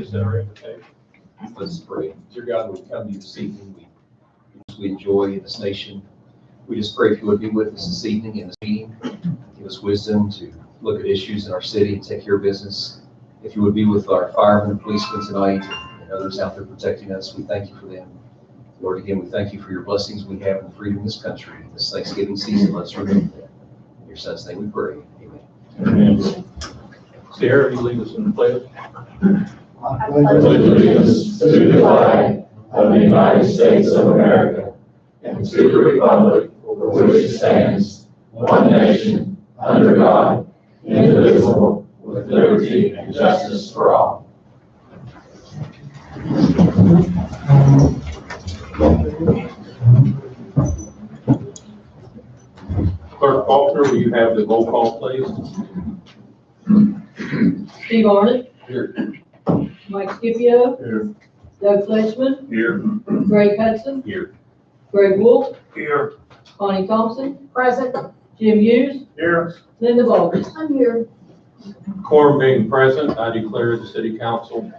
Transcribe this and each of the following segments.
Is that our invitation? Let's pray. Dear God, we come to you this evening. We enjoy this nation. We just pray if you would be with us this evening in this meeting. Give us wisdom to look at issues in our city and take care of business. If you would be with our firemen and policemen tonight and others out there protecting us, we thank you for them. Lord, again, we thank you for your blessings we have and freedom in this country. This Thanksgiving season, let's remember that. In your son's name we pray. Amen. Amen. Sarah, you lead us in the pledge. I pledge allegiance to the flag of the United States of America and to the republic for which it stands, one nation, under God, indivisible, with liberty and justice for all. Clerk Faulkner, will you have the roll call, please? Steve Arnott. Here. Mike Scipio. Here. Doug Fleshman. Here. Greg Hudson. Here. Greg Wolf. Here. Connie Thompson. Present. Jim Hughes. Here. Linda Baldwin. I'm here. Quorum being present, I declare the City Council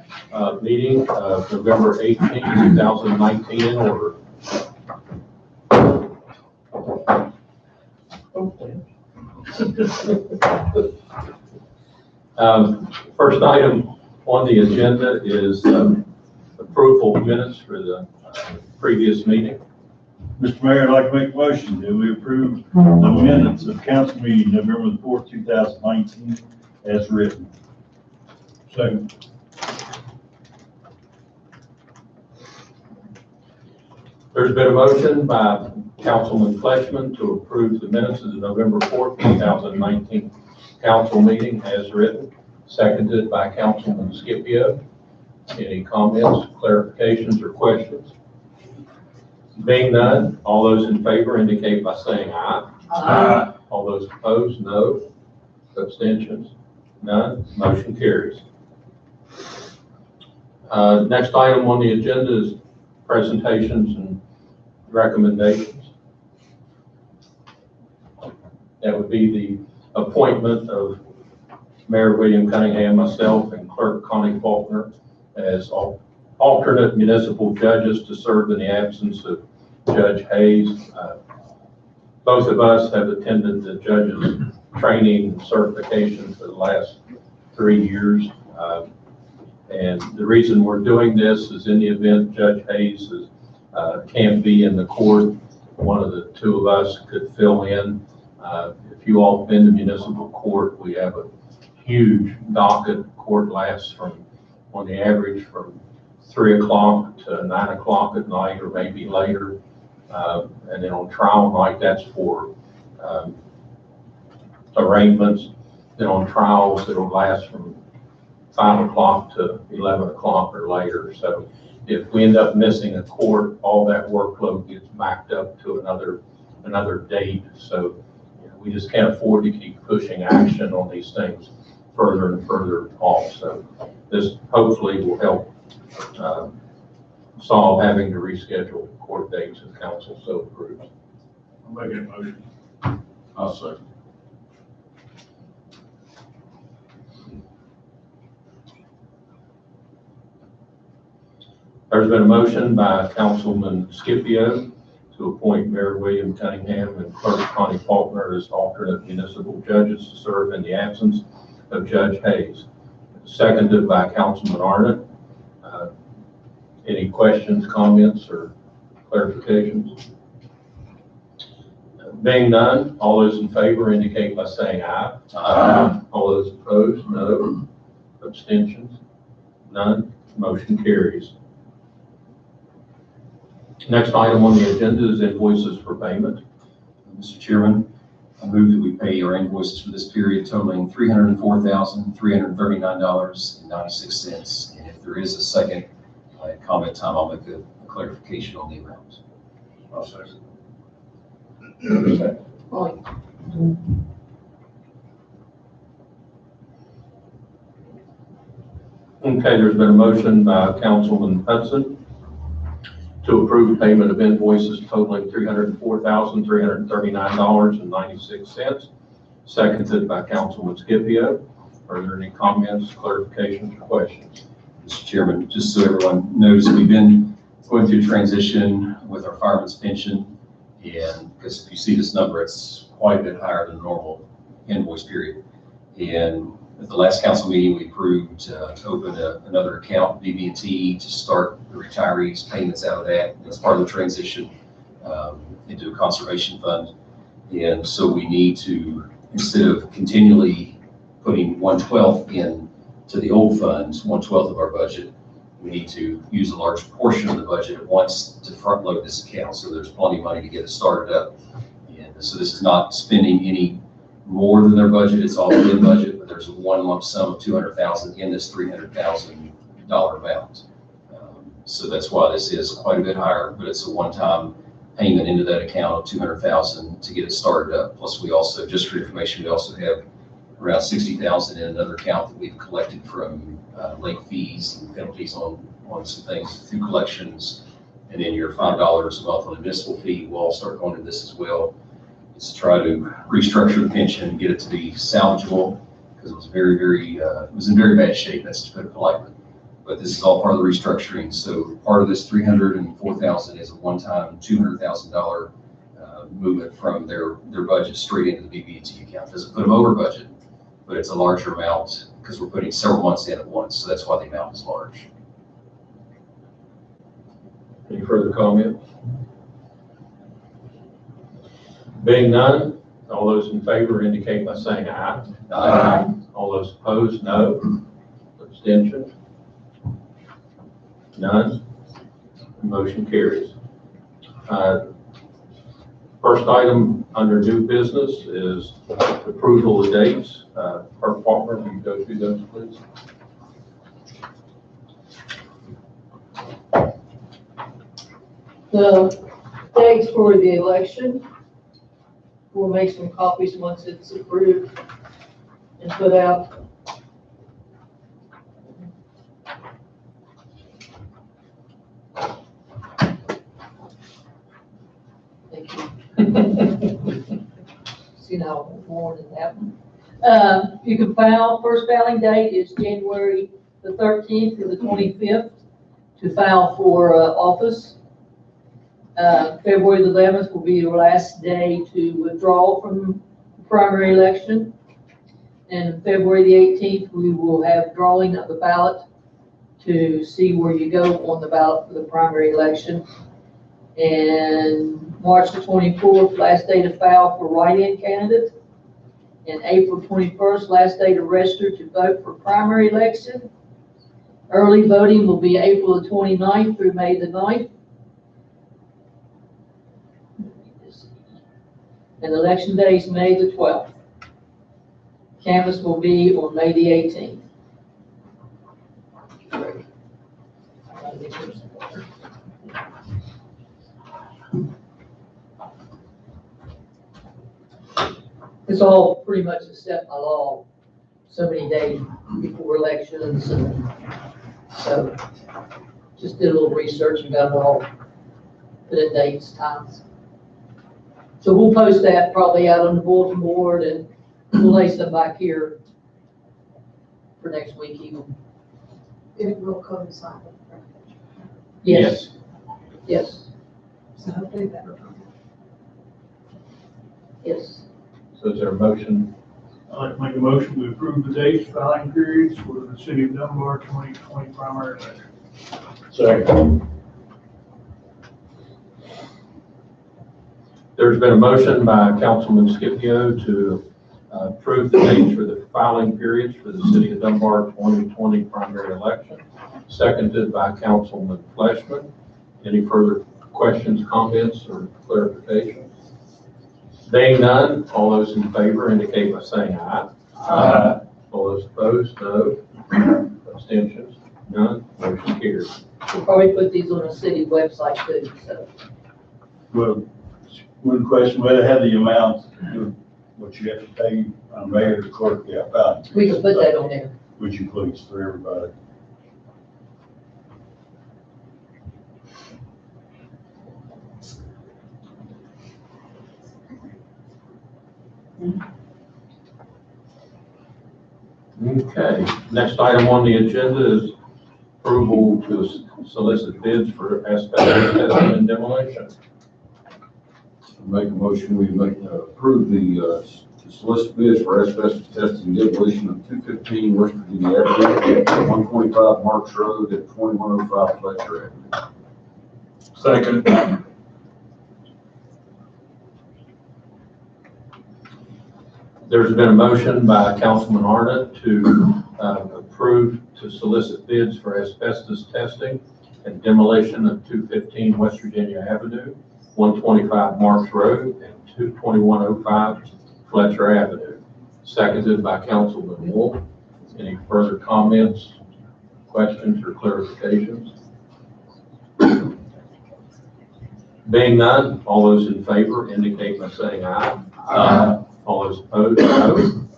meeting of November 18, 2019 in order. First item on the agenda is approval of minutes for the previous meeting. Mr. Mayor, I'd like to make a motion that we approve the minutes of council meeting November the 4th, 2019 as written. Second. There's been a motion by Councilman Fleshman to approve the minutes of the November 4th, 2019 council meeting as written, seconded by Councilman Scipio. Any comments, clarifications, or questions? Being none, all those in favor indicate by saying aye. Aye. All those opposed, no. Abstentions, none. Motion carries. Next item on the agenda is presentations and recommendations. That would be the appointment of Mayor William Cunningham, myself, and Clerk Connie Faulkner as alternate municipal judges to serve in the absence of Judge Hayes. Both of us have attended the judges' training and certification for the last 3 years. And the reason we're doing this is in the event Judge Hayes can't be in the court, one of the two of us could fill in. If you all have been to municipal court, we have a huge docket. Court lasts on the average from 3 o'clock to 9 o'clock at night or maybe later. And then on trial night, that's for arraignments. Then on trials, it'll last from 5 o'clock to 11 o'clock or later. So if we end up missing a court, all that workload gets backed up to another date. So we just can't afford to keep pushing action on these things further and further off. So this hopefully will help solve having to reschedule court dates if council so approves. I'll make that motion. I'll second. There's been a motion by Councilman Scipio to appoint Mayor William Cunningham and Clerk Connie Faulkner as alternate municipal judges to serve in the absence of Judge Hayes. Seconded by Councilman Arnott. Any questions, comments, or clarifications? Being none, all those in favor indicate by saying aye. Aye. All those opposed, no. Abstentions, none. Motion carries. Next item on the agenda is invoices for payment. Mr. Chairman, I move that we pay our invoices for this period totaling $304,339.96. And if there is a second comment time, I'll make a clarification on the amounts. I'll second. Okay, there's been a motion by Councilman Hudson to approve payment of invoices totaling $304,339.96, seconded by Councilman Scipio. Are there any comments, clarifications, or questions? Mr. Chairman, just so everyone knows, we've been going through transition with our fireman's pension. And because if you see this number, it's quite a bit higher than the normal invoice period. And at the last council meeting, we approved to open another account, BB&T, to start the retirees' payments out of that. That's part of the transition into a conservation fund. And so we need to, instead of continually putting 1/12 in to the old funds, 1/12 of our budget, we need to use a large portion of the budget at once to front load this account. So there's plenty of money to get it started up. And so this is not spending any more than their budget. It's all in budget, but there's a one lump sum of $200,000 in this $300,000 amount. So that's why this is quite a bit higher, but it's a one-time payment into that account of $200,000 to get it started up. Plus we also, just for information, we also have around $60,000 in another account that we've collected from late fees and penalties on some things through collections. And then your $5 a month on the municipal fee will all start going to this as well. It's to try to restructure the pension and get it to be salvageable, because it was it was in very bad shape, that's to put it politely. But this is all part of the restructuring. So part of this $304,000 is a one-time $200,000 movement from their budget straight into the BB&T account. Doesn't put them over budget, but it's a larger amount because we're putting several months in at once. So that's why the amount is large. Any further comments? Being none, all those in favor indicate by saying aye. Aye. All those opposed, no. Abstentions? None. Motion carries. First item under new business is approval of dates. Clerk Faulkner, will you go through those, please? The dates for the election, we'll make some copies once it's approved and put out. Thank you. See now, I'm warned in that one. You can file, first filing date is January the 13th to the 25th to file for office. February the 11th will be your last day to withdraw from the primary election. And February the 18th, we will have drawing of the ballot to see where you go on the ballot for the primary election. And March the 24th, last day to file for write-in candidate. And April 21st, last day to register to vote for primary election. Early voting will be April the 29th through May the 9th. And election day is May the 12th. Canvass will be on May the 18th. It's all pretty much set by law, so many days before elections, and so just did a little research and got it all, put in dates, times. So we'll post that probably out on the bulletin board, and we'll lay some back here for next week even. It will coincide with the presidential. Yes, yes, So hopefully that will come. yes. So is there a motion? I'd like to make a motion to approve the dates, filing periods for the city of Dunbar 2020 primary election. Second. There's been a motion by Councilman Scipio to approve the dates for the filing periods for the city of Dunbar 2020 primary election, seconded by Councilman Fleshman. Any further questions, comments, or clarifications? Being none, all those in favor indicate by saying aye. Aye. All those opposed, no. Abstentions, none. Motion carries. We'll probably put these on the city website too, so. Well, one question, whether have the amount, what you have to pay on mayor to clerk, yeah, about. We can put that on there. Would you please, for everybody? Okay, next item on the agenda is approval to solicit bids for asbestos testing and demolition. Make a motion, we approve the solicit bids for asbestos testing and demolition of 215 West Virginia Avenue, 125 Marks Road, at 2105 Fletcher Avenue. Second. There's been a motion by Councilman Arnott to approve to solicit bids for asbestos testing and demolition of 215 West Virginia Avenue, 125 Marks Road, and 2105 Fletcher Avenue. Seconded by Councilman Wolf. Any further comments, questions, or clarifications? Being none, all those in favor indicate by saying aye. Aye. All those opposed, no.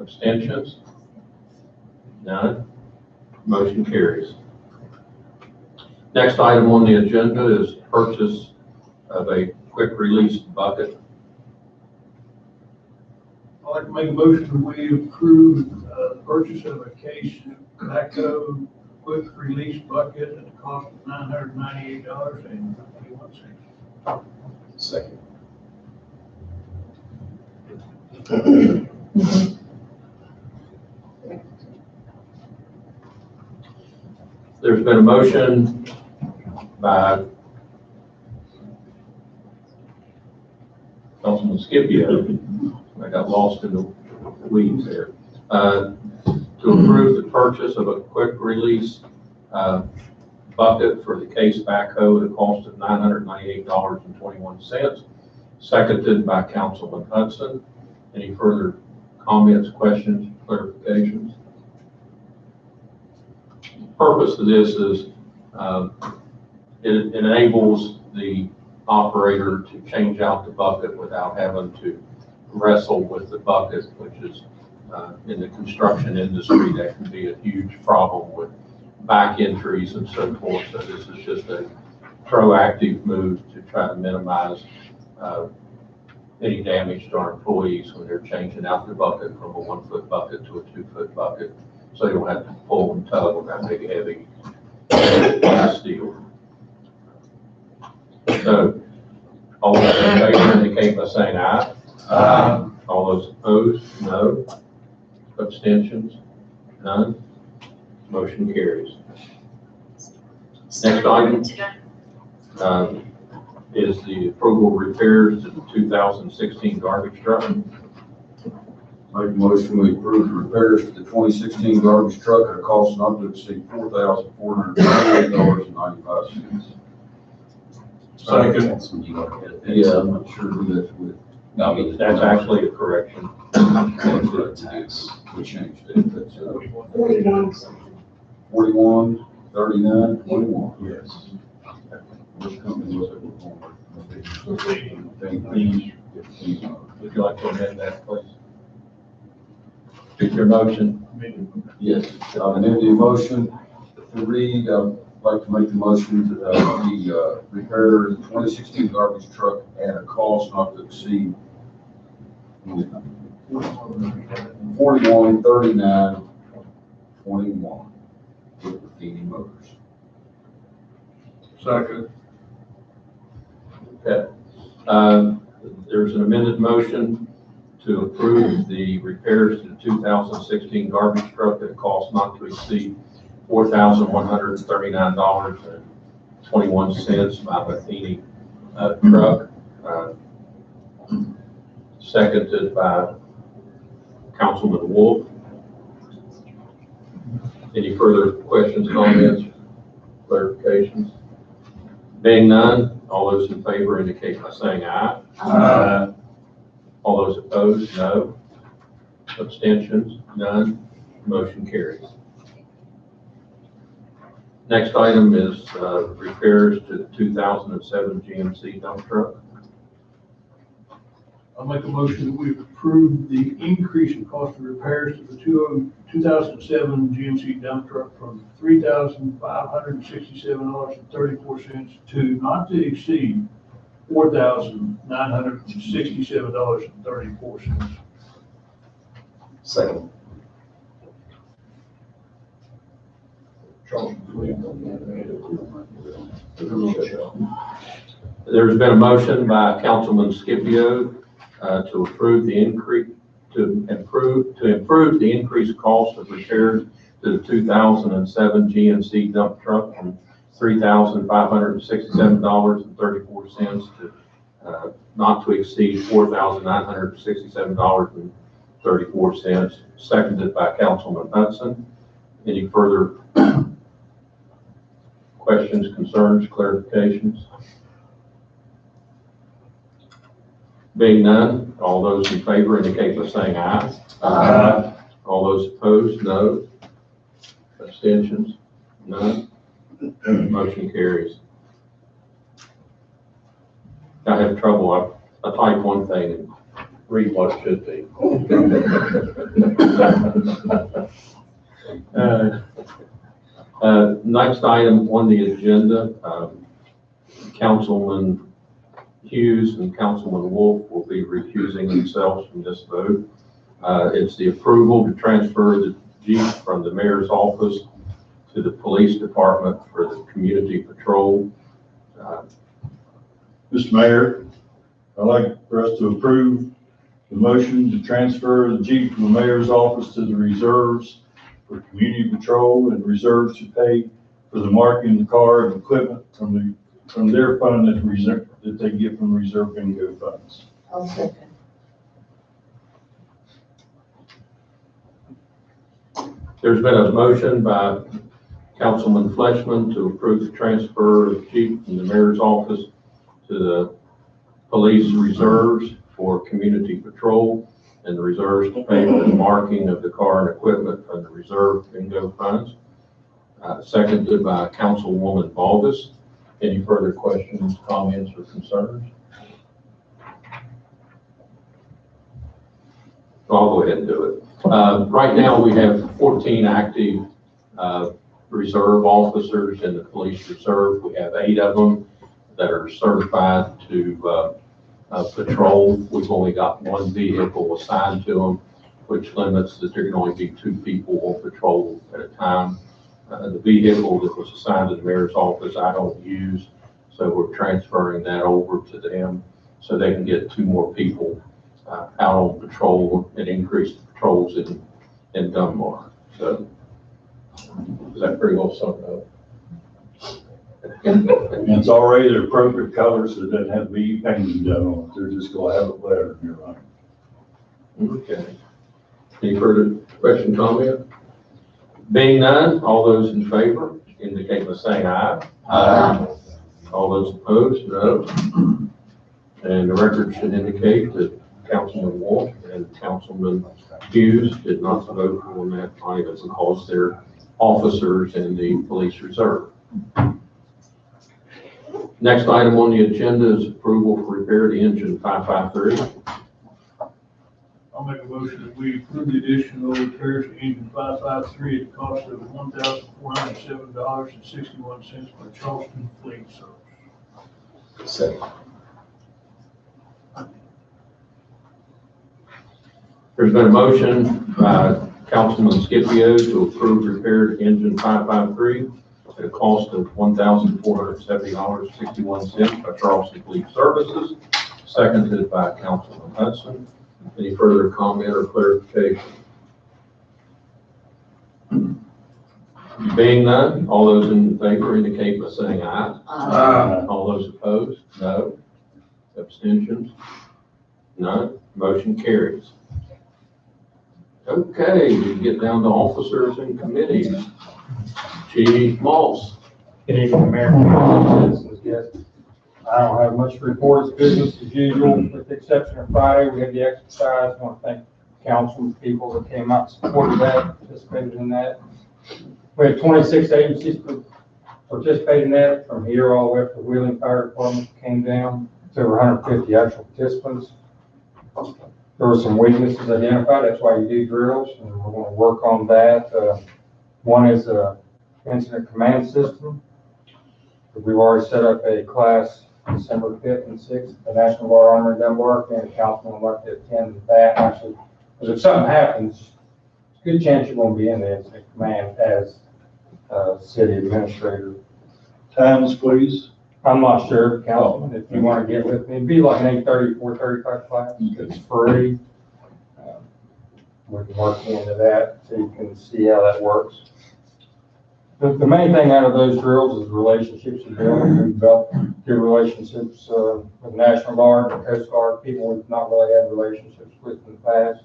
Abstentions? None. Motion carries. Next item on the agenda is purchase of a quick release bucket. I'd like to make a motion that we approve the purchase of a case backhoe quick release bucket at the cost of $998.21. Second. There's been a motion by Councilman Scipio. I got lost in the weeds there. To approve the purchase of a quick release bucket for the case backhoe at a cost of $998.21. Seconded by Councilman Hudson. Any further comments, questions, clarifications? The purpose of this is it enables the operator to change out the bucket without having to wrestle with the bucket, which is in the construction industry, that can be a huge problem with back injuries and so forth. So this is just a proactive move to try to minimize any damage to our employees when they're changing out the bucket from a 1-foot bucket to a 2-foot bucket, so you don't have to pull and tug on that big heavy steel. So, all those in favor indicate by saying aye. Aye. All those opposed, no. Abstentions, none. Motion carries. Next item is the approval of repairs to the 2016 garbage truck. Make a motion, we approve the repairs to the 2016 garbage truck at a cost not to exceed $4,498.95. Second. Yeah, I'm not sure who that's with. No, I mean, That's actually a correction. Tax, we changed it. That's 41, 39, 21. Yes. Which company was it before? Would you like to amend that, please? Is your motion? Yes, I'll amend the motion to read, I'd like to make the motion to the repair the 2016 garbage truck at a cost not to exceed 41, 39, 21 with the feeding motors. Second. Okay. There's an amended motion to approve the repairs to the 2016 garbage truck at a cost not to exceed $4,139.21 by Matheny truck. Seconded by Councilman Wolf. Any further questions, comments, clarifications? Being none, all those in favor indicate by saying aye. Aye. All those opposed, no. Abstentions, none. Motion carries. Next item is repairs to the 2007 GMC dump truck. I'll make a motion that we approve the increase in cost of repairs to the 2007 GMC dump truck from $3,567.34 to not to exceed $4,967.34. Second. There's been a motion by Councilman Scipio to approve the increase, to improve the increased cost of repairs to the 2007 GMC dump truck from $3,567.34 to not to exceed $4,967.34, seconded by Councilman Hudson. Any further questions, concerns, clarifications? Being none, all those in favor indicate by saying aye. Aye. All those opposed, no. Abstentions, none. Motion carries. I have trouble, I type one thing and read what it should be. Next item on the agenda, Councilman Hughes and Councilman Wolf will be recusing themselves from this vote. It's the approval to transfer the Jeep from the mayor's office to the police department for the community patrol. Mr. Mayor, I'd like for us to approve the motion to transfer the Jeep from the mayor's office to the reserves for community patrol and reserves to pay for the marking of the car and equipment from their fund that they get from reserve bingo funds. I'll second. There's been a motion by Councilman Fleshman to approve the transfer of Jeep from the mayor's office to the police reserves for community patrol and the reserves to pay for the marking of the car and equipment from the reserve bingo funds. Seconded by Councilwoman Balgus. Any further questions, comments, or concerns? I'll go ahead and do it. Right now, we have 14 active reserve officers in the police reserve. We have 8 of them that are certified to patrol. We've only got 1 vehicle assigned to them, which limits that there can only be 2 people on patrol at a time. The vehicle that was assigned to the mayor's office, I don't use, so we're transferring that over to them so they can get 2 more people out on patrol and increase the patrols in Dunbar. So, is that pretty well summed up? And it's already the appropriate colors, so it doesn't have to be painting done on it. They're just gonna have it lettered in your line. Okay. Any further question, comment? Being none, all those in favor indicate by saying aye. Aye. All those opposed, no. And the record should indicate that Councilman Wolf and Councilman Hughes did not vote on that item because they're officers in the police reserve. Next item on the agenda is approval for repair to engine 553. I'll make a motion that we approve the additional repairs to engine 553 at the cost of $1,407.61 for Charleston Fleet Service. Second. There's been a motion by Councilman Scipio to approve repair to engine 553 at a cost of $1,470.61 by Charleston Fleet Services, seconded by Councilman Hudson. Any further comment or clarification? Being none, all those in favor indicate by saying aye. Aye. All those opposed, no. Abstentions, none. Motion carries. Okay, we get down to officers and committees. Chief Moss. Good evening, Mayor, citizens, guests. I don't have much to report. It's business as usual, with the exception of Friday. We had the exercise. I want to thank council people that came out and supported that, participated in that. We had 26 agencies participate in that, from here all the way up to Wheeling Fire Department came down to over 150 actual participants. There were some weaknesses identified. That's why you do drills, and we're going to work on that. One is a incident command system. We've already set up a class December 5th and 6th, the National Guard Armory in Dunbar, and the councilman would like to attend that. Actually, because if something happens, it's a good chance you're going to be in the incident command as city administrator. Times, please. I'm not sure, Councilman, if you want to get with me, it'd be like an 8:30, 4:35 class, it's free. We can work into that, so you can see how that works. The main thing out of those drills is relationships you're building. We've developed good relationships with National Guard and Coast Guard, people we've not really had relationships with in the past.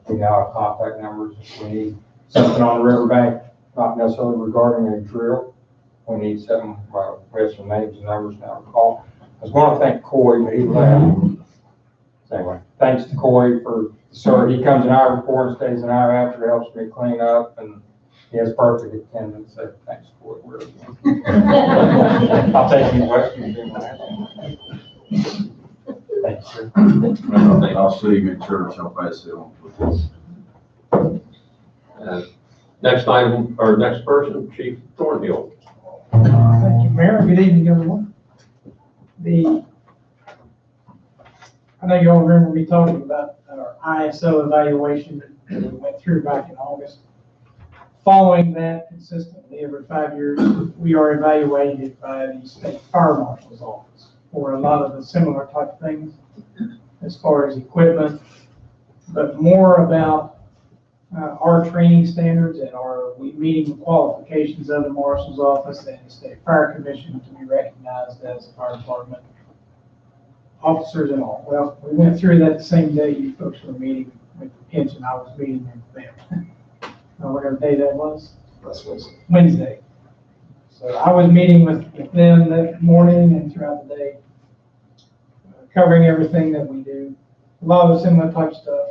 We now have contact numbers if we need something on the riverbank, not necessarily regarding a drill. We need something, we have some names and numbers now to call. I was going to thank Coy, but he left. So anyway, thanks to Coy for, he comes an hour before and stays an hour after, helps me clean up, and he has perfect attendance, so thanks, Coy. I'll take any questions. Thanks, sir. I'll see you in church, I'll pass it on for this. Next item, or next person, Chief Thornhill. Thank you, Mayor. Good evening, everyone. I know you all remember me talking about our ISO evaluation that we went through back in August. Following that consistently every 5 years, we are evaluated by the State Fire Marshal's Office for a lot of the similar type of things as far as equipment, but more about our training standards and we meeting the qualifications of the Marshal's Office and the State Fire Commission to be recognized as a fire department officers and all. Well, we went through that the same day you folks were meeting with the pension. I was meeting with them. Whatever day that was? That's Wednesday. Wednesday. So I was meeting with them that morning and throughout the day, covering everything that we do. A lot of similar type stuff.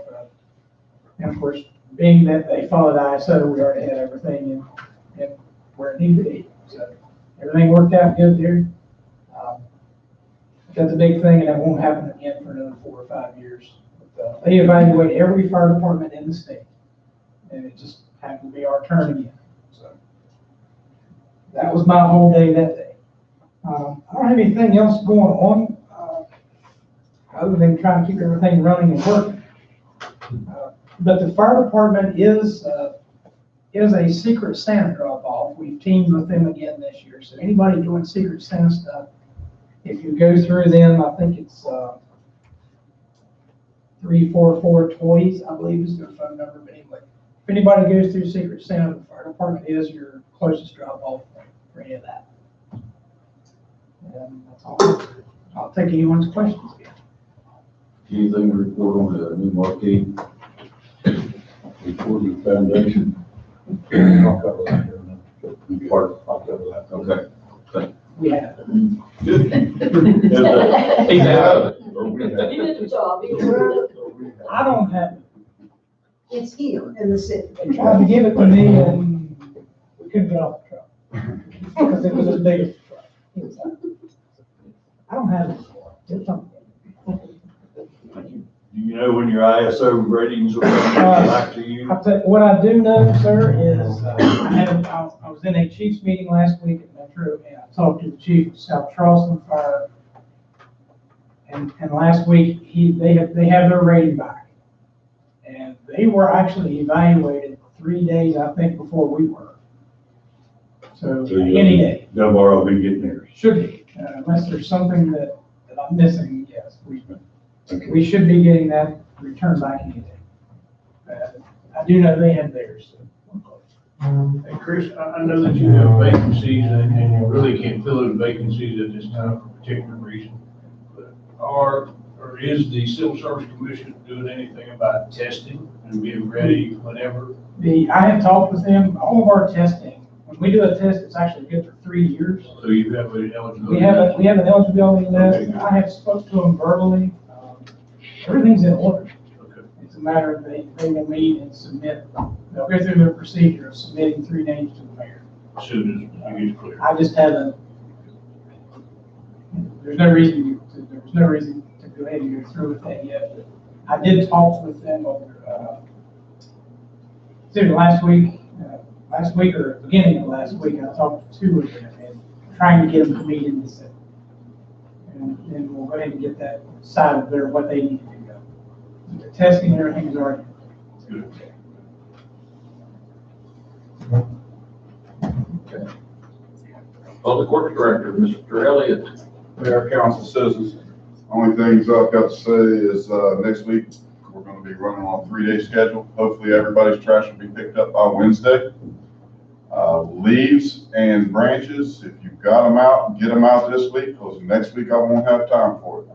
And of course, being that they followed ISO, we already had everything in where it needed to be. So everything worked out good there. That's a big thing, and that won't happen again for another 4 or 5 years. But, they evaluate every fire department in the state, and it just happened to be our turn again. So that was my whole day that day. I don't have anything else going on other than trying to keep everything running and working. But the fire department is a Secret Santa drop-off. We've teamed with them again this year. So anybody doing Secret Santa stuff, if you go through them, I think it's 344 Toys, I believe is their phone number. But anyway, if anybody goes through Secret Santa, the fire department is your closest drop-off point for any of that. And that's all. I'll take anyone's questions again. Anything to report on the new marquee? Before the foundation. I'll cover that here in a minute. I'll cover that. Okay. We have. Good. He's out of it. You did the job. I don't have it. It's here in the city. They tried to give it to me and we couldn't get off the truck. Because it was as big as the truck. I don't have it anymore. It's something. Do you know when your ISO ratings will come back to you? What I do know, sir, is I was in a chief's meeting last week at Metro, and I talked to the chief of South Charleston Fire. And last week, they have their rating back. And they were actually evaluated 3 days, I think, before we were. So any day. Dunbar will be getting theirs. Should be, unless there's something that I'm missing, yes. We should be getting that returned back any day. I do know they have theirs. So. Hey, Chris, I know that you have vacancies and you really can't fill those vacancies at this time for a particular reason. But is the Civil Service Commission doing anything about testing and being ready whenever? I have talked with them, all of our testing, when we do a test, it's actually good for 3 years. So you have an eligibility? We have an eligibility list. I have spoke to them verbally. Everything's in order. Okay. It's a matter of they will meet and submit. They'll go through their procedure of submitting 3 names to the mayor. As soon as you get clear. I just haven't. There's no reason to go ahead and go through with that yet. But I did talk with them over last week or beginning of last week. I talked to 2 of them and trying to get them to meet in December. And then we'll go ahead and get that side of what they need to do. The testing and everything is already. Good. Public Works Director, Mr. Elliott. Mayor, council, citizens, only things I've got to say is, next week, we're gonna be running on a 3-day schedule. Hopefully, everybody's trash will be picked up by Wednesday. Leaves and branches, if you've got them out, get them out this week, because next week I won't have time for it.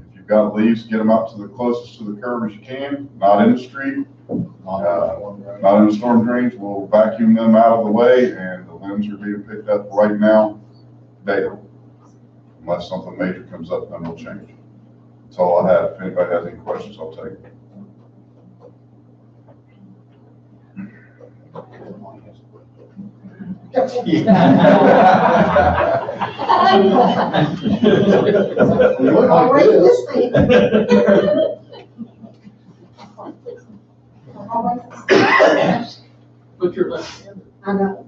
If you've got leaves, get them out to the closest to the curb as you can, not in the street, not in the storm drains. We'll vacuum them out of the way, and the limbs are being picked up right now daily. Unless something major comes up, then we'll change. That's all I have. If anybody has any questions, I'll take it. Already this thing. Put your left hand. I know.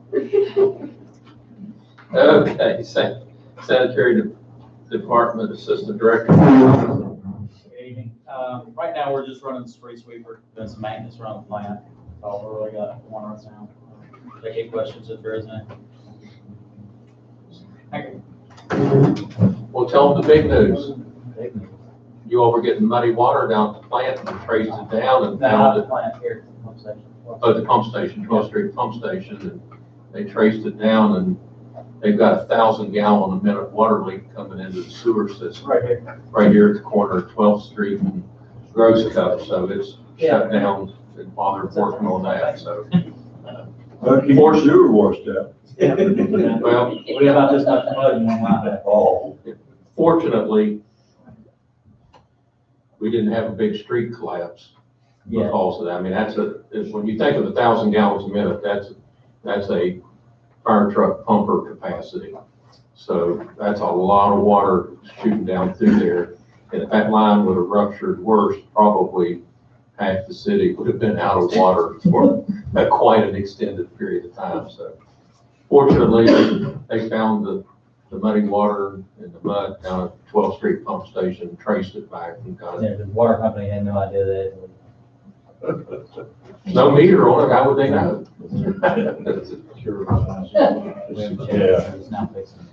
Okay, Sanitary Department Assistant Director. Good evening. Right now, we're just running the street sweeper, doing some maintenance around the plant. That's all we really got going on now. Take any questions if there is any. Thank you. Well, tell them the big news. You all were getting muddy water down at the plant and traced it down and Not found the it. plant here, pump station. Oh, the pump station, 12th Street Pump Station, and they traced it down and they've got a 1,000-gallon a minute water leak coming into the sewer system. Right here at the corner of 12th Street and Gross Cup, so it's shut down and while they're working on that, so. Keep your sewer washed out. Well, We have about this much mud in one line. Oh. fortunately, we didn't have a big street collapse Yeah. because of that. I mean, when you think of 1,000 gallons a minute, that's a fire truck pumper capacity. So that's a lot of water shooting down through there. And if that line would have ruptured worse, probably half the city would have been out of water for quite an extended period of time. So fortunately, they found the muddy water and the mud down at 12th Street Pump Station, traced it back and got it. Yeah, the water company had no idea that. No meter on it, how would they know? Yeah. It's now fixing.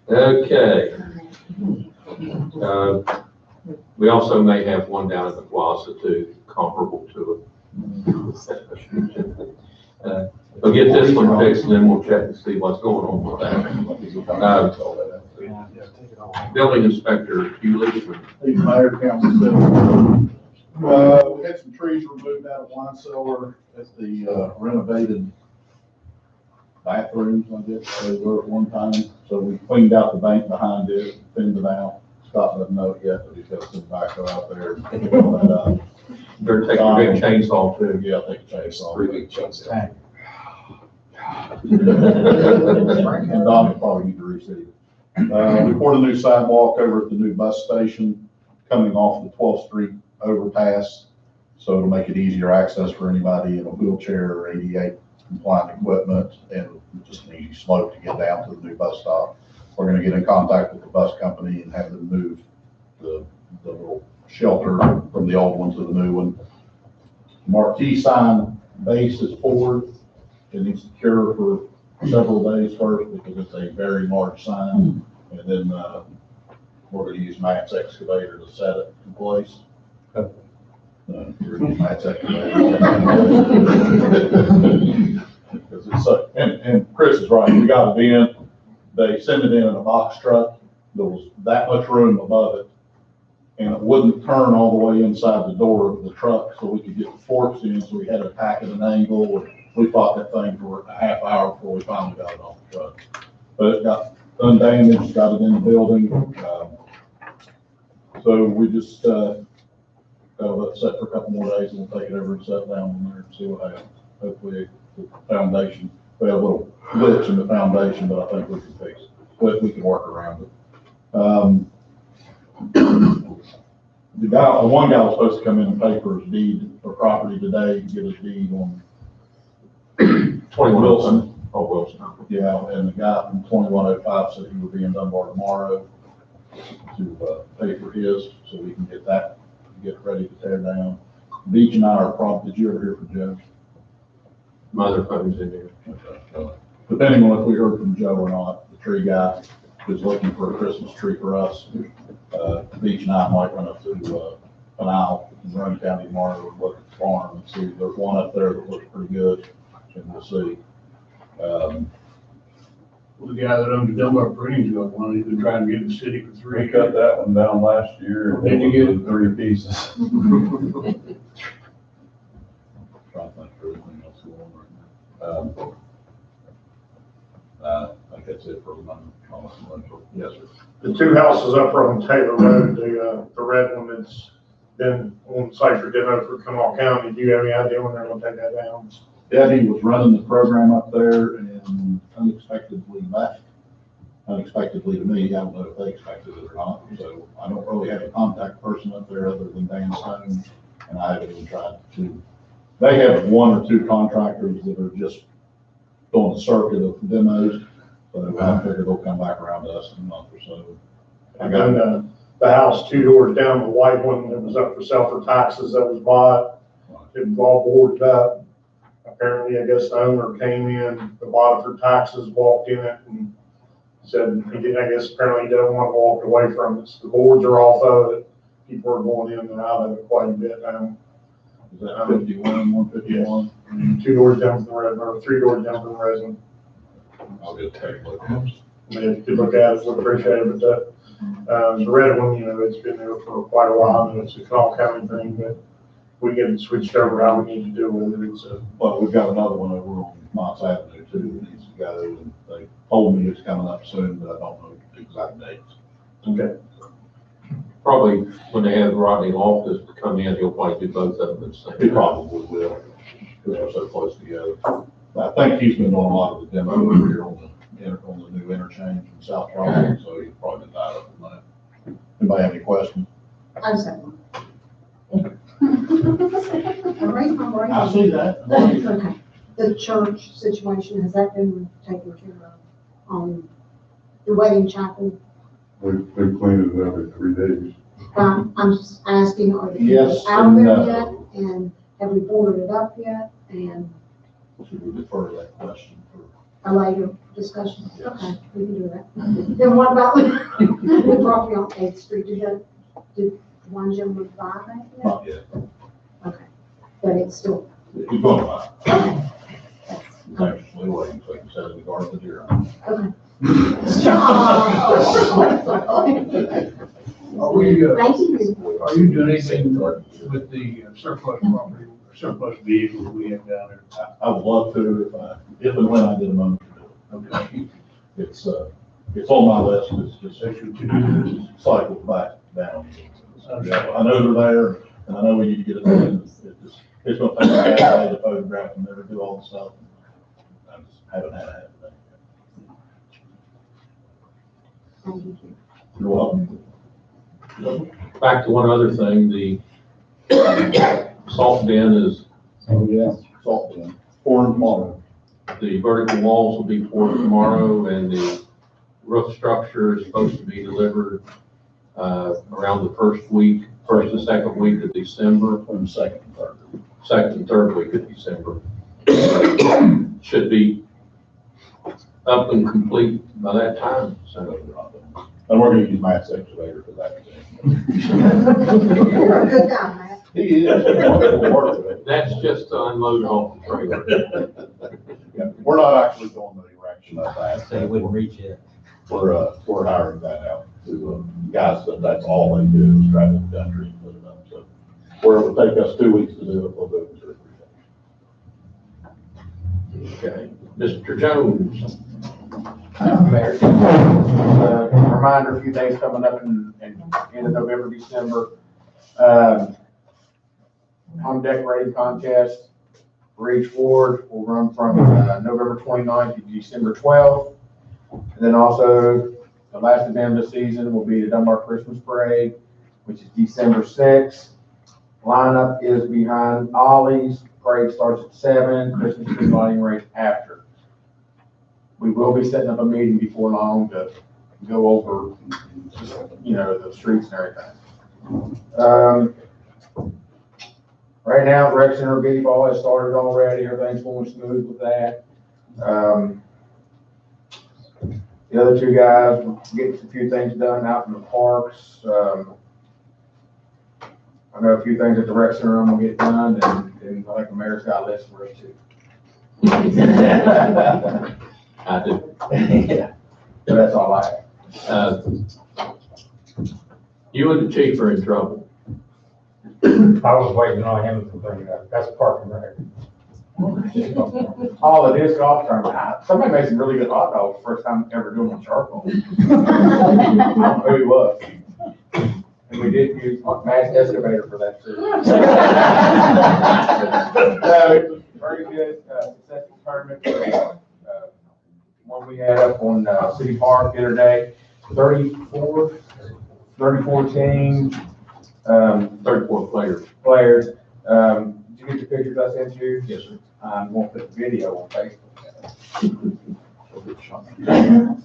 Okay. We also may have one down in the plaza too, comparable to it. We'll get this one fixed and then we'll check and see what's going on with that. Building Inspector Hugh Leishman. Mayor, council, citizens. We had some trees removed out of wine cellar at the renovated bathrooms, I guess they were at one time. So we cleaned out the bank behind it, thinned it out. Scott doesn't know it yet, but he's got some backhoe out there. Better take a big chainsaw too. Yeah, I'll take a chainsaw. 3 week chunks. And Don will probably need to receive it. We poured a new sidewalk over at the new bus station coming off the 12th Street overpass. So it'll make it easier access for anybody in a wheelchair or ADA compliant equipment and just an easy slope to get down to the new bus stop. We're gonna get in contact with the bus company and have them move the little shelter from the old one to the new one. Marquee sign base is poured. It needs to cure for several days first because it's a very large sign. And then, we're gonna use Matt's excavator to set it in place. We're gonna use Matt's excavator. Because it's and Chris is right, we got it in, they sent it in a box truck, there was that much room above it. And it wouldn't turn all the way inside the door of the truck so we could get the forks in, so we had to pack at an angle. And we fought that thing for a half hour before we finally got it off the truck. But it got undamaged, got it in the building. So we just, got it set for a couple more days and we'll take it over and set it down in there and see what happens. Hopefully the foundation, we had a little glitch in the foundation, but I think we can fix it. We can work around it. One guy was supposed to come in and pay for his deed for property today, get his deed on 21 Wilson. Oh, Wilson. Yeah, and the guy from 2105 said he would be in Dunbar tomorrow to pay for his, so we can get that, get ready to tear down. Beach and I are probably, did you ever hear from Joe? Mother phone's in there. depending on if we heard from Joe or not, the tree guy is looking for a Christmas tree for us. Beach and I might run up to, Canal in Roane County tomorrow and look at the farm and see, there's one up there that looks pretty good, and we'll see. The guy that owned the Dunbar printing got one, he's been trying to get the city for We 3 cut years. that one down last year. Did you get it? 3 pieces. Trying to think of everything else going on right now. I think that's it for the moment. Yes, sir. The two houses up on Taylor Road, the red one that's been on site for demo for Kanawha County, do you have any idea when they're gonna take that down? Eddie was running the program up there and unexpectedly left. Unexpectedly to me, I don't know if they expected it or not, so I don't really have a contact person up there other than Dan Stone, and I haven't even tried to. They have 1 or 2 contractors that are just doing the circuit of demos, so I figure they'll come back around to us in a month or so. And then, the house 2 doors down, the white one that was up for sale for taxes that was bought, it was all boarded up. Apparently, I guess the owner came in, bought it for taxes, walked in it and said, he did, I guess apparently he doesn't want to walk away from it. So the boards are off of it. People are going in and out of it quite a bit now. Is that 51, 151? 2 doors down from the resident, or 3 doors down from the resident. I'll get a take a look at it. I mean, if you could look at it, would appreciate it, but the red one, you know, it's been there for quite a while, and it's a Kanawha County thing, but we get it switched over how we need to do with it, it's a. But we've got another one over on Mott's Avenue too, that needs to go, and they told me it's coming up soon, but I don't know the exact dates. Okay. Probably when they have Rodney Loftus to come in, he'll probably do both of them at the same He time. probably will, because they're so close together. I think he's been doing a lot of the demo over here on the new interchange in South Charleston, so he's probably been tied up in that. Anybody have any questions? I just have one. I raised my right I hand. see that. Okay. The church situation, has that been taken care of? The wedding chapel, We clean it every 3 days. I'm just asking, are the Yes people out and there no. yet? And have we boarded it up yet? And Should we defer that question for? a later discussion? Okay, we can do that. Then what about the property on 8th Street? Did one gentleman buy that yet? Not yet. Okay, but it's still, He's going to buy. okay. He's actually waiting, so he can set it in the garden of the deer. Okay. Are we, Thank you. are you doing anything with the surplus property, or surplus vehicles we have down there? I would love to, if and when I get a moment to do it. Okay. It's on my list, it's just Section 2. cycles back down. I know they're there, and I know we need to get it done. It's gonna take a day to photograph and never do all the stuff. I just haven't had it happen. Thank you. You're welcome. Back to one other thing, the salt bin is, Oh, yeah, salt bin, pouring tomorrow. the vertical walls will be poured tomorrow, and the roof structure is supposed to be delivered around the first and second week of December. From the second and third. Second and third week of December. Should be up and complete by that time, so. And we're gonna use Matt's excavator for that. You're a good guy, Matt. He is. That's just to unload off the trailer. Yeah, we're not actually doing the erection of that. So you wouldn't reach it. We're hiring that out to, guys, that's all they do is drive the country and put it up, so. Where it would take us 2 weeks to do it, we'll do it in 2 or 3 days. Okay, Mr. Jones. Mayor, reminder, a few days coming up in end of November, December. Home decorating contest for each ward will run from November 29th to December 12th. And then also, the last event of the season will be the Dunbar Christmas Parade, which is December 6th. Lineup is behind Ollie's. Parade starts at 7, Christmas tree lighting range after. We will be setting up a meeting before long to go over, you know, the streets and everything. Right now, Rec Center Bitty Ball has started already. Everything's going smooth with that. The other two guys, we're getting a few things done out in the parks. I know a few things at the rec center I'm gonna get done, and I think the mayor's got a list for us too. I do. Yeah. So that's all I have. You and the chief are in trouble. I was waiting on him to bring it up. That's parking right. All the disc golf tournament. Somebody made some really good hot dogs, first time ever doing them on charcoal. I don't know who he was. And we did use a mass excavator for that too. It was very good, successful tournament. One we had up on, City Park the other day, 34 teams, 34 players. players. Did you get the pictures I sent you? Yes, sir. I'm gonna put the video on Facebook.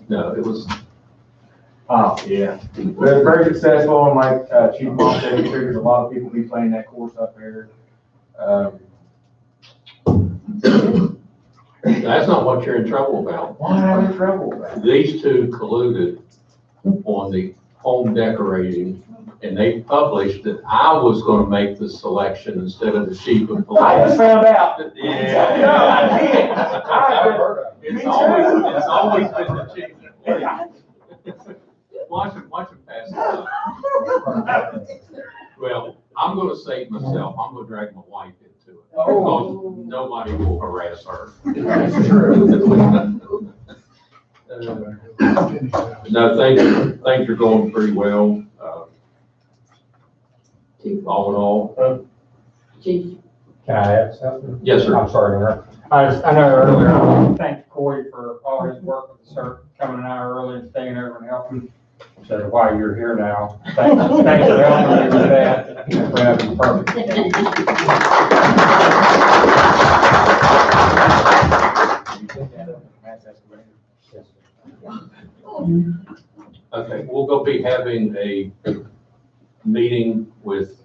No, it was, Oh, yeah. But it's very successful, and like, Chief Mom said, he figures a lot of people be playing that course up there. that's not what you're in trouble about. Why am I in trouble with that? These two colluded on the home decorating, and they published that I was gonna make the selection instead of the chief of police. I just found out. Yeah. No, I did. It's always been the chief of police. Watch him pass it up. Well, I'm gonna save myself. I'm gonna drag my wife into it. Because nobody will harass her. That's true. No, things are going pretty well. All in all. Chief, Can I add something? Yes, sir. I'm sorry to interrupt. I know earlier, I thanked Corey for all his work with the CERT, coming an hour early and staying over and helping. So why you're here now. Thanks for helping me with that. For having perfect. Okay, we'll go be having a meeting with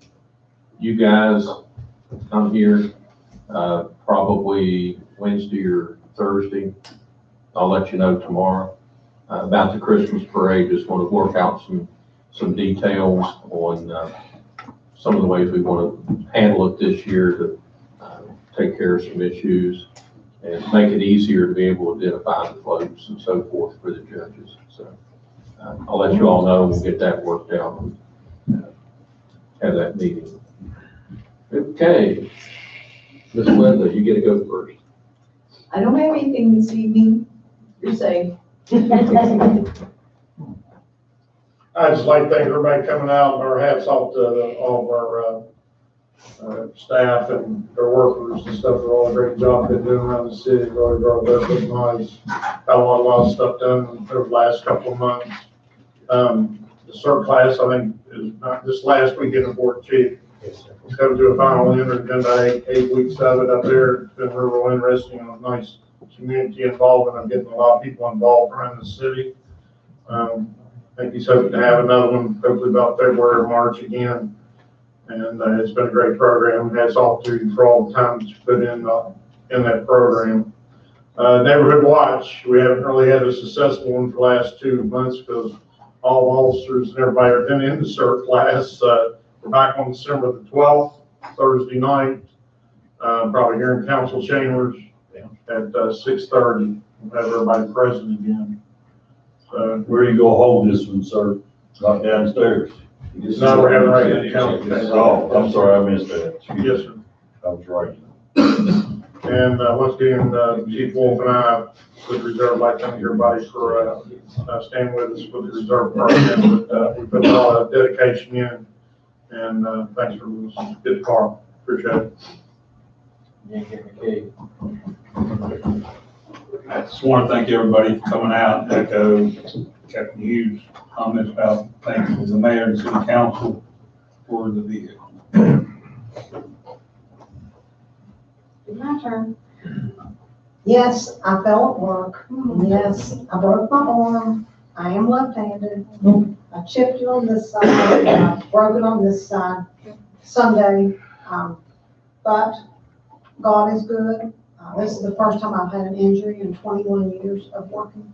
you guys. I'm here, probably Wednesday or Thursday. I'll let you know tomorrow about the Christmas parade. Just want to work out some details on some of the ways we want to handle it this year to take care of some issues and make it easier to be able to identify the floats and so forth for the judges. So I'll let you all know, and we'll get that worked out and have that meeting. Okay. Ms. Linda, you get to go first. I don't have anything this evening. You're safe. I just like to thank everybody coming out, and our hats off to all of our staff and their workers and stuff for all the great job they've been doing around the city. Really, really nice. Got a lot of stuff done over the last couple of months. The CERT class, I think, is not this last weekend in Fort Chief. It's come to a final end. There's been about eight weeks of it up there. It's been real interesting and a nice community involvement. I'm getting a lot of people involved around the city. I think he's hoping to have another one, hopefully about February or March again. And it's been a great program. Hats off to you for all the time that you put in that program. Neighborhood Watch, we haven't really had a successful one for the last 2 months because all officers and everybody have been in the CERT class. We're back on December the 12th, Thursday night, probably here in council chambers at 6:30. We'll have everybody present again. So, Where are you gonna hold this one, sir? Not downstairs? no, we're having right in council chambers. Oh, I'm sorry, I missed that. Yes, sir. I was right. And once again, Chief Wolf and I, with Reserve, like to thank everybody for staying with us with the Reserve program. But we put a lot of dedication in, and thanks for listening. Good call. Appreciate it. I just want to thank everybody for coming out and echo Captain Hughes' comments about thanking the mayor and city council for the vehicle. My turn. Yes, I fell at work. Yes, I broke my arm. I am left-handed. I chipped it on this side, I broke it on this side Sunday. But God is good. This is the first time I've had an injury in 21 years of working.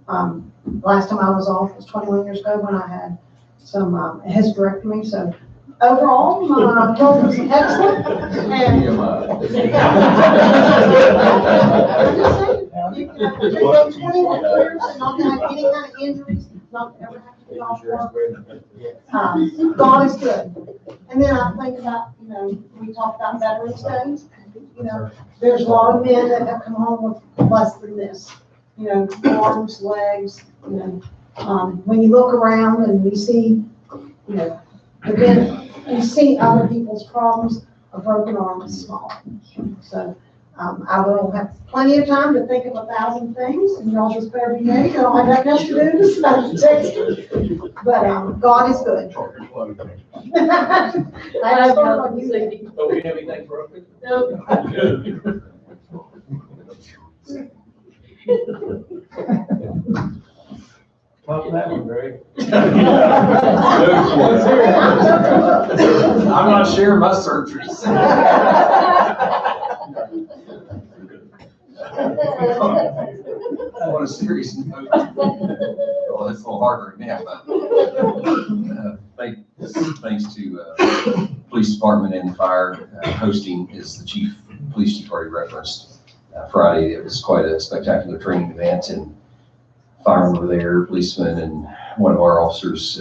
Last time I was off was 21 years ago when I had some hysterectomy, so overall, my health was excellent. And you can go 21 years and not have any kind of injuries, not ever have to be off work. God is good. And then I think about, we talked about Veterans Days. There's a lot of men that have come home with less than this, arms, legs, when you look around and you see, again, you see other people's problems, a broken arm is small. So, I will have plenty of time to think of 1,000 things, and y'all just better be ready. I don't have that much to do besides text. But, God is good. I started on you. Oh, we have anything broken? No. Top of that one, Greg. I'm not sharing my surgeries. On a serious note. Well, it's a little harder now, but thanks to police department and fire hosting, as the chief police chief already referenced, Friday. It was quite a spectacular training event, and firemen were there, policemen, and one of our officers,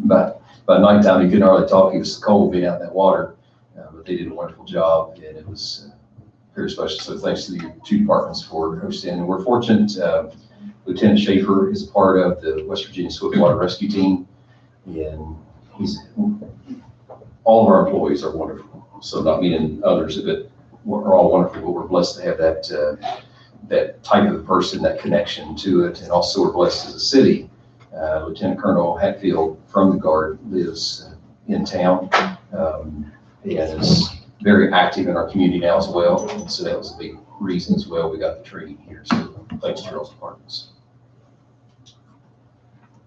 by nighttime, he couldn't hardly talk. He was cold being out in that water, but they did a wonderful job, and it was very special. So thanks to the two departments for hosting. And we're fortunate, Lieutenant Schaefer is a part of the West Virginia Swiftwater Rescue Team, and all of our employees are wonderful. So not meaning others, but we're all wonderful, but we're blessed to have that type of person, that connection to it. And also we're blessed as a city. Lieutenant Colonel Hatfield from the Guard lives in town, and is very active in our community now as well. And so that was a big reason as well. We got the training here. So thanks to those departments.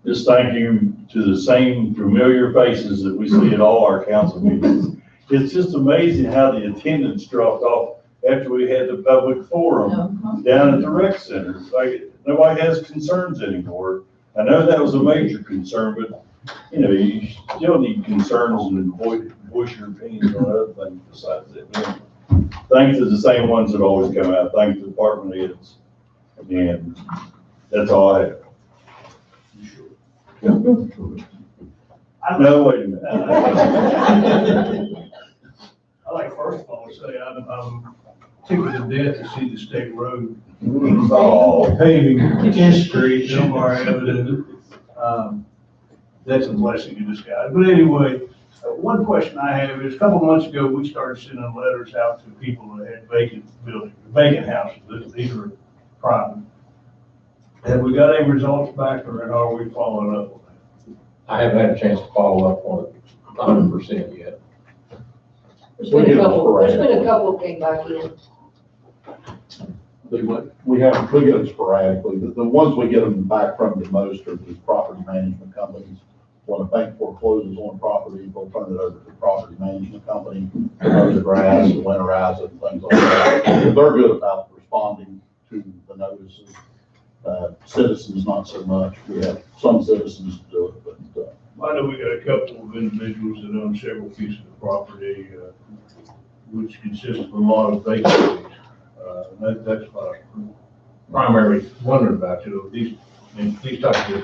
Just thank you to the same familiar faces that we see at all our council meetings. It's just amazing how the attendance dropped off after we had the public forum down at the rec center. Like, nobody has concerns anymore. I know that was a major concern, but you still need concerns and voice your opinions on other things besides that. Thanks to the same ones that always come out. Thanks to the department heads. And that's all I have. No, wait a minute. I'd like first of all to say I'm tickled to death to see the state road paving history, Dunbar Avenue. That's a blessing in disguise. But anyway, one question I have is, a couple months ago, we started sending letters out to people that had vacant buildings, vacant houses. These are private. Have we got any results back, or are we following up on that? I haven't had a chance to follow up on it 100% yet. There's been a couple came back in. We get them sporadically. The ones we get them back from the most are the property management companies. When a bank forecloses on property, they'll turn it over to the property management company, mow the grass, winterize it, and things like that. They're good about responding to the notices. Citizens, not so much. We have some citizens do it, but. I know we got a couple of individuals that own several pieces of property, which consists of a lot of vacancies. That's what I'm primarily wondering about, these types of.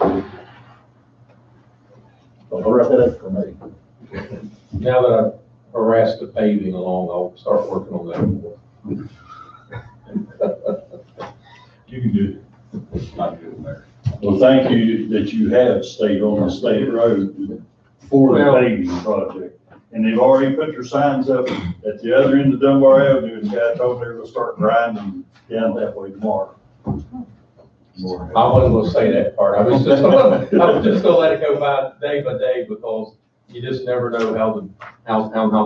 Well, the rest of that's for me. Now that I've harassed the paving along, I'll start working on that. You can do it. Not doing that. Well, thank you that you have stayed on the state road for the paving project. And they've already put their signs up at the other end of Dunbar Avenue. The guy told me they're gonna start grinding down that way tomorrow. I wasn't gonna say that part. I was just gonna let it go by day, because you just never know how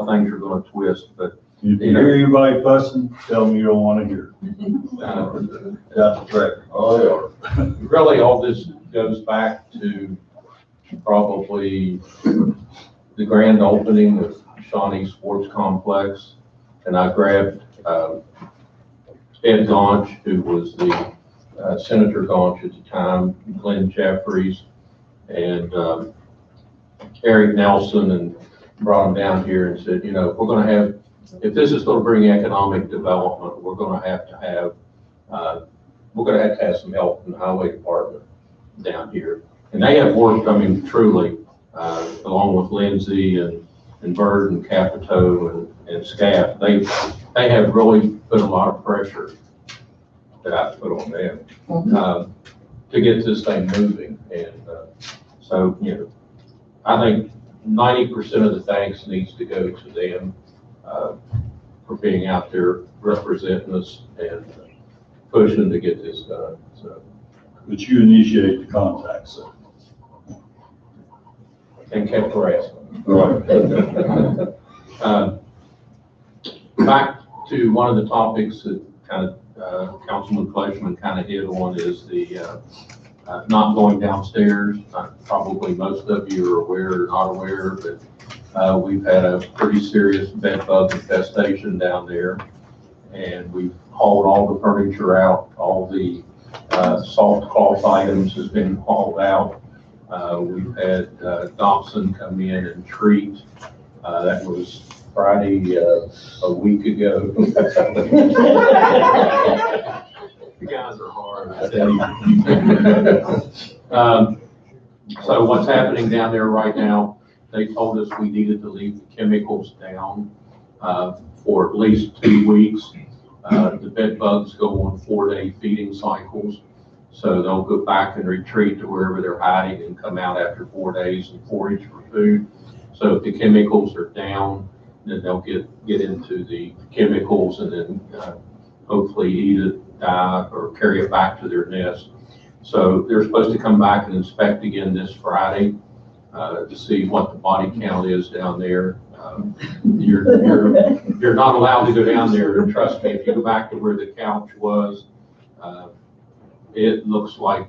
things are gonna twist, but. If you hear anybody fussing, tell them you don't wanna hear. That's the track. Oh, yeah. Really, all this goes back to probably the grand opening of Shawnee Sports Complex. And I grabbed Ed Gaunch, who was the Senator Gaunch at the time, Glenn Jeffries, and Eric Nelson, and brought them down here and said, you know, if we're going to have, if this is going to bring economic development, we're going to have some help from the highway department down here. And they have worked, I mean, truly, along with Lindsay and Bird and Capito and Scaff, they have really put a lot of pressure that I put on them to get this thing moving. And so, you know, I think 90% of the thanks needs to go to them for being out there representing us and pushing to get this done. So, But you initiate the contact, so. and kept harassing. Right. Back to one of the topics that kind of Councilman Fleischman kind of hit on is the not going downstairs. Probably most of you are aware or not aware, but we've had a pretty serious bed bug infestation down there, and we've hauled all the furniture out. All the soft cloth items has been hauled out. We've had Dobson come in and treat. That was Friday a week ago. You guys are hard, I tell you. So what's happening down there right now, they told us we needed to leave the chemicals down for at least 2 weeks. The bed bugs go on 4-day feeding cycles. So they'll go back and retreat to wherever they're hiding and come out after 4 days and forage for food. So if the chemicals are down, then they'll get into the chemicals and then hopefully eat it, die, or carry it back to their nest. So they're supposed to come back and inspect again this Friday to see what the body count is down there. You're not allowed to go down there, and trust me, if you go back to where the couch was, it looks like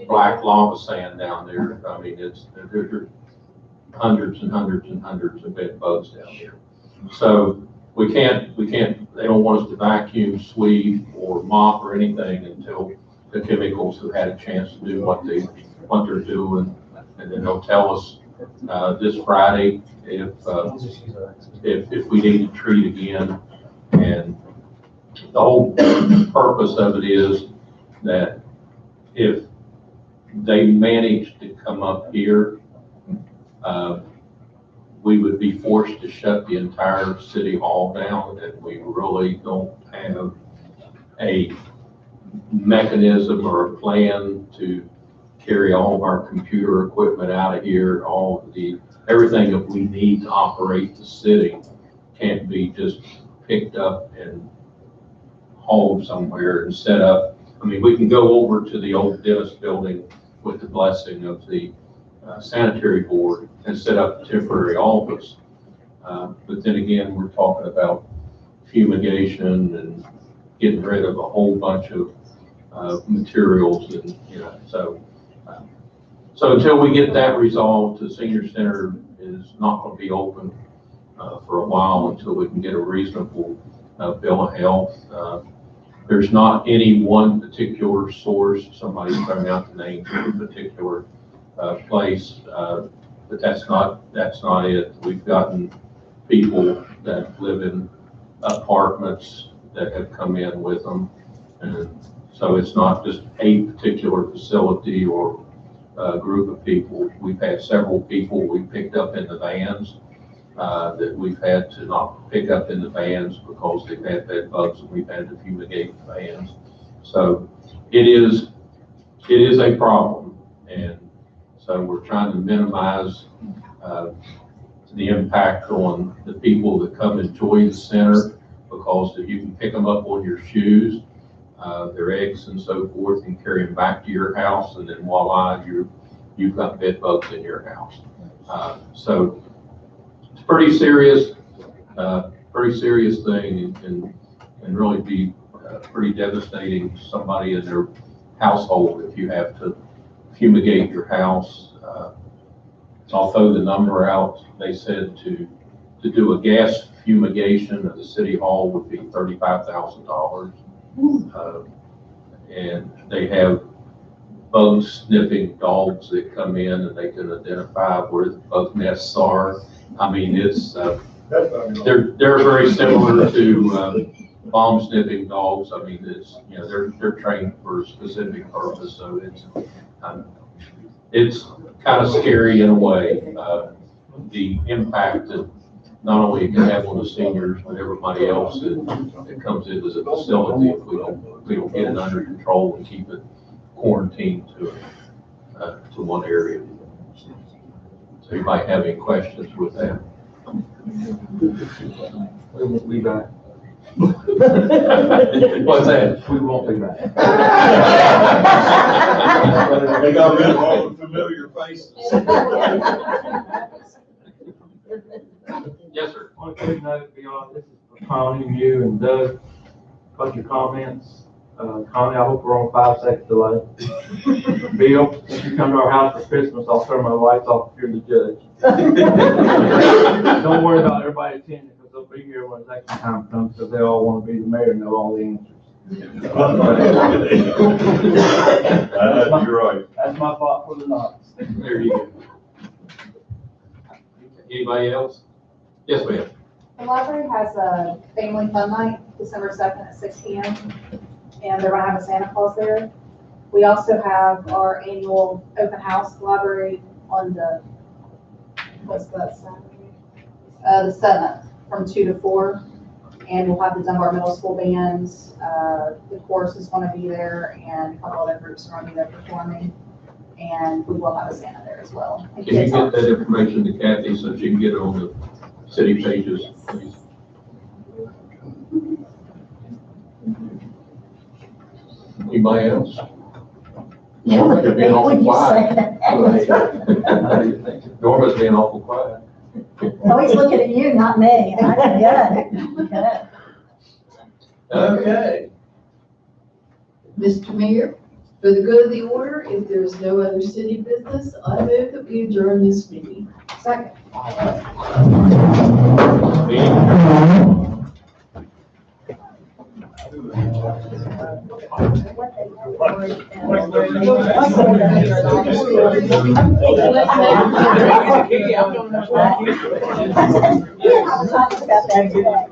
black lava sand down there. I mean, there's hundreds and hundreds and hundreds of bed bugs down there. So we can't, they don't want us to vacuum, sweep, or mop or anything until the chemicals have had a chance to do what they're doing. And then they'll tell us this Friday if we need to treat again. And the whole purpose of it is that if they manage to come up here, we would be forced to shut the entire city hall down, and we really don't have a mechanism or a plan to carry all of our computer equipment out of here. Everything that we need to operate the city can't be just picked up and hauled somewhere and set up. I mean, we can go over to the old Dennis building with the blessing of the sanitary board and set up a temporary office. But then again, we're talking about fumigation and getting rid of a whole bunch of materials, and so until we get that resolved, the senior center is not going to be open for a while until we can get a reasonable bill of health. There's not any one particular source. Somebody's thrown out the name of a particular place, but that's not it. We've gotten people that live in apartments that have come in with them, and so it's not just a particular facility or a group of people. We've had several people we picked up in the vans that we've had to not pick up in the vans because they've had bed bugs, and we've had to fumigate the vans. So it is a problem, and so we're trying to minimize the impact on the people that come enjoy the center, because if you can pick them up on your shoes, their eggs and so forth, and carry them back to your house, and then voila, you've got bed bugs in your house. So it's pretty serious thing, and really be pretty devastating to somebody in their household if you have to fumigate your house. I'll throw the number out. They said to do a gas fumigation of the city hall would be $35,000. And they have bug sniffing dogs that come in and they can identify where the bug nests are. I mean, it's, they're very similar to, bomb sniffing dogs. I mean, it's, you know, they're trained for a specific purpose, so it's kind of scary in a way, the impact that not only it can have on the seniors, but everybody else that comes into the facility if we don't get it under control and keep it quarantined to one area. So you might have any questions with that. We won't be back. What's that? We won't be back. They got rid of all the familiar faces. Yes, sir. On a quick note, beyond, this is for Connie, you and Doug, got your comments. Connie, I hope we're on 5 seconds delay. Bill, if you come to our house for Christmas, I'll turn my lights off if you're the judge. Don't worry about everybody attending, because they'll be here when election time comes, because they all want to be the mayor and know all the answers. You're right. That's my thought for the night. There you go. Anybody else? Yes, ma'am. The library has a family fun night, December 2nd at 6 p.m. And they're gonna have a Santa Claus there. We also have our annual open house at the library on the, what's that Saturday? The 7th, from 2 to 4. And we'll have the Dunbar Middle School bands, the chorus is gonna be there, and a couple other groups are gonna be there performing. And we will have a Santa there as well. And Can you kids get are- that information to Kathy so she can get it on the city pages, please? Anybody else? Yeah, You're being awful when you quiet. say that. Norma's being awful quiet. Oh, he's looking at you, not me. I'm good. Okay. Mr. Mayor, for the good of the order, if there's no other city business, I move that we adjourn this meeting. Second. Yeah, I was talking about that today.